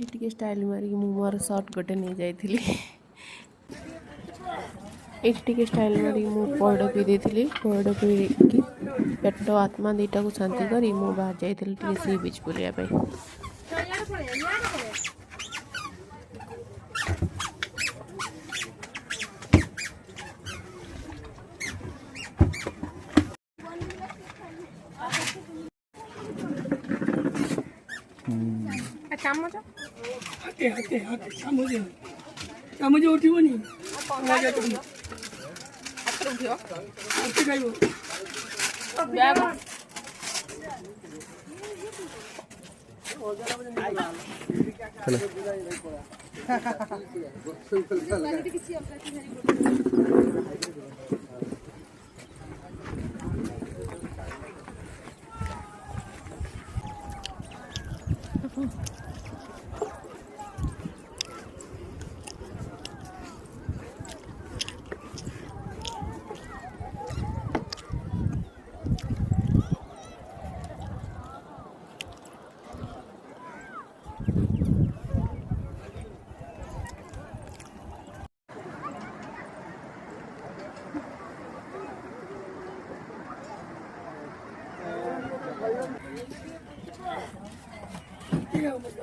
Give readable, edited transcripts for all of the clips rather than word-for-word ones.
T style मारिक मोर shirt गोटे नहीं जाइली ये स्टाइल मारिक मु पौड़ पी देती पौड़ पी पेट आत्मा दुईटा को शांति करी मु बाहर जाइली सी बीच बुलाया चामच हाते हाते हाते चामच चामच उठिबनी मजा तुम हात उठियो उठी खाइबो बैग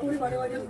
우리 말해가지고